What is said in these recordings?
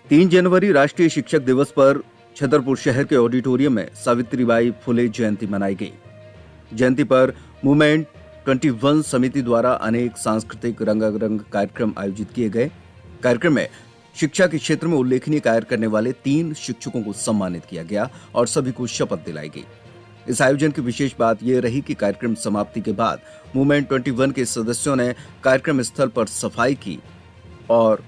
3 जनवरी राष्ट्रीय शिक्षक दिवस पर छतरपुर शहर के ऑडिटोरियम में सावित्रीबाई फुले जयंती मनाई गई। जयंती पर मूवमेंट 21 समिति द्वारा अनेक सांस्कृतिक रंगारंग कार्यक्रम आयोजित किए गए। कार्यक्रम में शिक्षा के क्षेत्र में उल्लेखनीय कार्य करने वाले 3 शिक्षकों को सम्मानित किया गया और सभी को शपथ दिलाई गई। इस आयोजन की विशेष बात यह रही कि कार्यक्रम समाप्ति के बाद मूवमेंट 21 के सदस्यों ने कार्यक्रम स्थल पर सफाई की और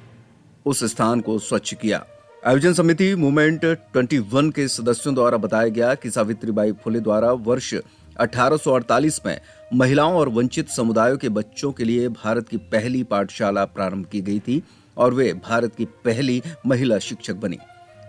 उस स्थान को स्वच्छ किया। आयोजन समिति मूवमेंट 21 के सदस्यों द्वारा बताया गया कि सावित्रीबाई फुले द्वारा वर्ष 1848 में महिलाओं और वंचित समुदायों के बच्चों के लिए भारत की पहली पाठशाला प्रारंभ की गई थी और वे भारत की पहली महिला शिक्षक बनी।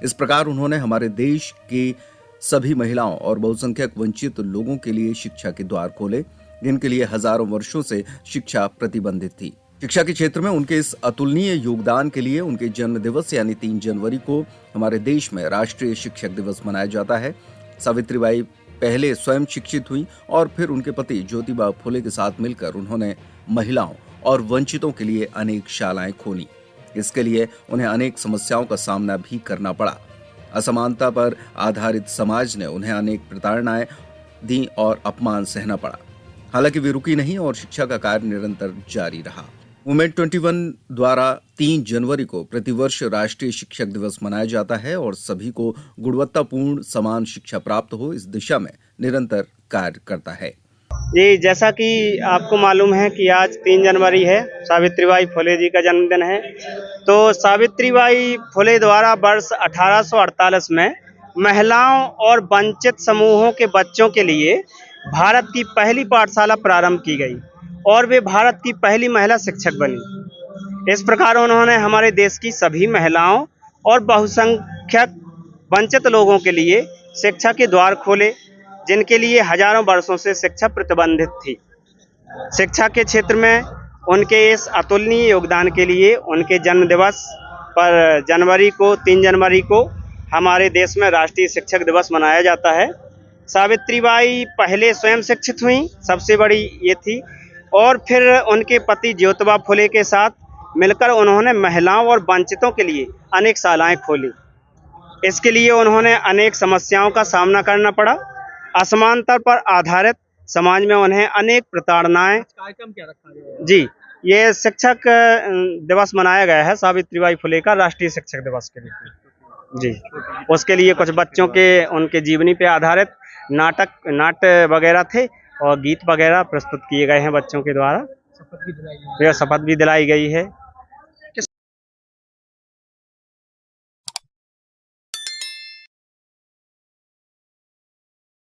इस प्रकार उन्होंने हमारे देश की सभी महिलाओं और बहुसंख्यक वंचित लोगों के लिए शिक्षा के द्वार खोले, जिनके लिए हजारों वर्षों से शिक्षा प्रतिबंधित थी। शिक्षा के क्षेत्र में उनके इस अतुलनीय योगदान के लिए उनके जन्म दिवस यानी 3 जनवरी को हमारे देश में राष्ट्रीय शिक्षक दिवस मनाया जाता है। सावित्रीबाई पहले स्वयं शिक्षित हुई और फिर उनके पति ज्योतिबा फुले के साथ मिलकर उन्होंने महिलाओं और वंचितों के लिए अनेक शालाएं खोली। इसके लिए उन्हें अनेक समस्याओं का सामना भी करना पड़ा। असमानता पर आधारित समाज ने उन्हें अनेक प्रताड़नाएं दी और अपमान सहना पड़ा। हालांकि वे रुकी नहीं और शिक्षा का कार्य निरंतर जारी रहा। मूवमेंट 21 द्वारा 3 जनवरी को प्रतिवर्ष राष्ट्रीय शिक्षक दिवस मनाया जाता है और सभी को गुणवत्तापूर्ण समान शिक्षा प्राप्त हो इस दिशा में निरंतर कार्य करता है। जी, जैसा कि आपको मालूम है कि आज 3 जनवरी है, सावित्रीबाई फुले जी का जन्मदिन है। तो सावित्रीबाई फुले द्वारा वर्ष 1848 में महिलाओं और वंचित समूहों के बच्चों के लिए भारत की पहली पाठशाला प्रारंभ की गई और वे भारत की पहली महिला शिक्षक बनी। इस प्रकार उन्होंने हमारे देश की सभी महिलाओं और बहुसंख्यक वंचित लोगों के लिए शिक्षा के द्वार खोले, जिनके लिए हजारों वर्षों से शिक्षा प्रतिबंधित थी। शिक्षा के क्षेत्र में उनके इस अतुलनीय योगदान के लिए उनके जन्म दिवस पर 3 जनवरी को हमारे देश में राष्ट्रीय शिक्षक दिवस मनाया जाता है। सावित्रीबाई पहले स्वयं शिक्षित हुई, सबसे बड़ी ये थी, और फिर उनके पति ज्योतिबा फुले के साथ मिलकर उन्होंने महिलाओं और वंचितों के लिए अनेक शालाएं खोली। इसके लिए उन्होंने अनेक समस्याओं का सामना करना पड़ा। असमानता पर आधारित समाज में उन्हें अनेक प्रताड़नाएं। कार्यक्रम क्या रखा गया है? जी, ये शिक्षक दिवस मनाया गया है सावित्रीबाई फुले का राष्ट्रीय शिक्षक दिवस के लिए। जी, उसके लिए कुछ बच्चों के उनके जीवनी पे आधारित नाट्य वगैरह थे और गीत वगैरह प्रस्तुत किए गए हैं बच्चों के द्वारा। शपथ भी दिलाई गई है। शपथ भी दिलाई गई है।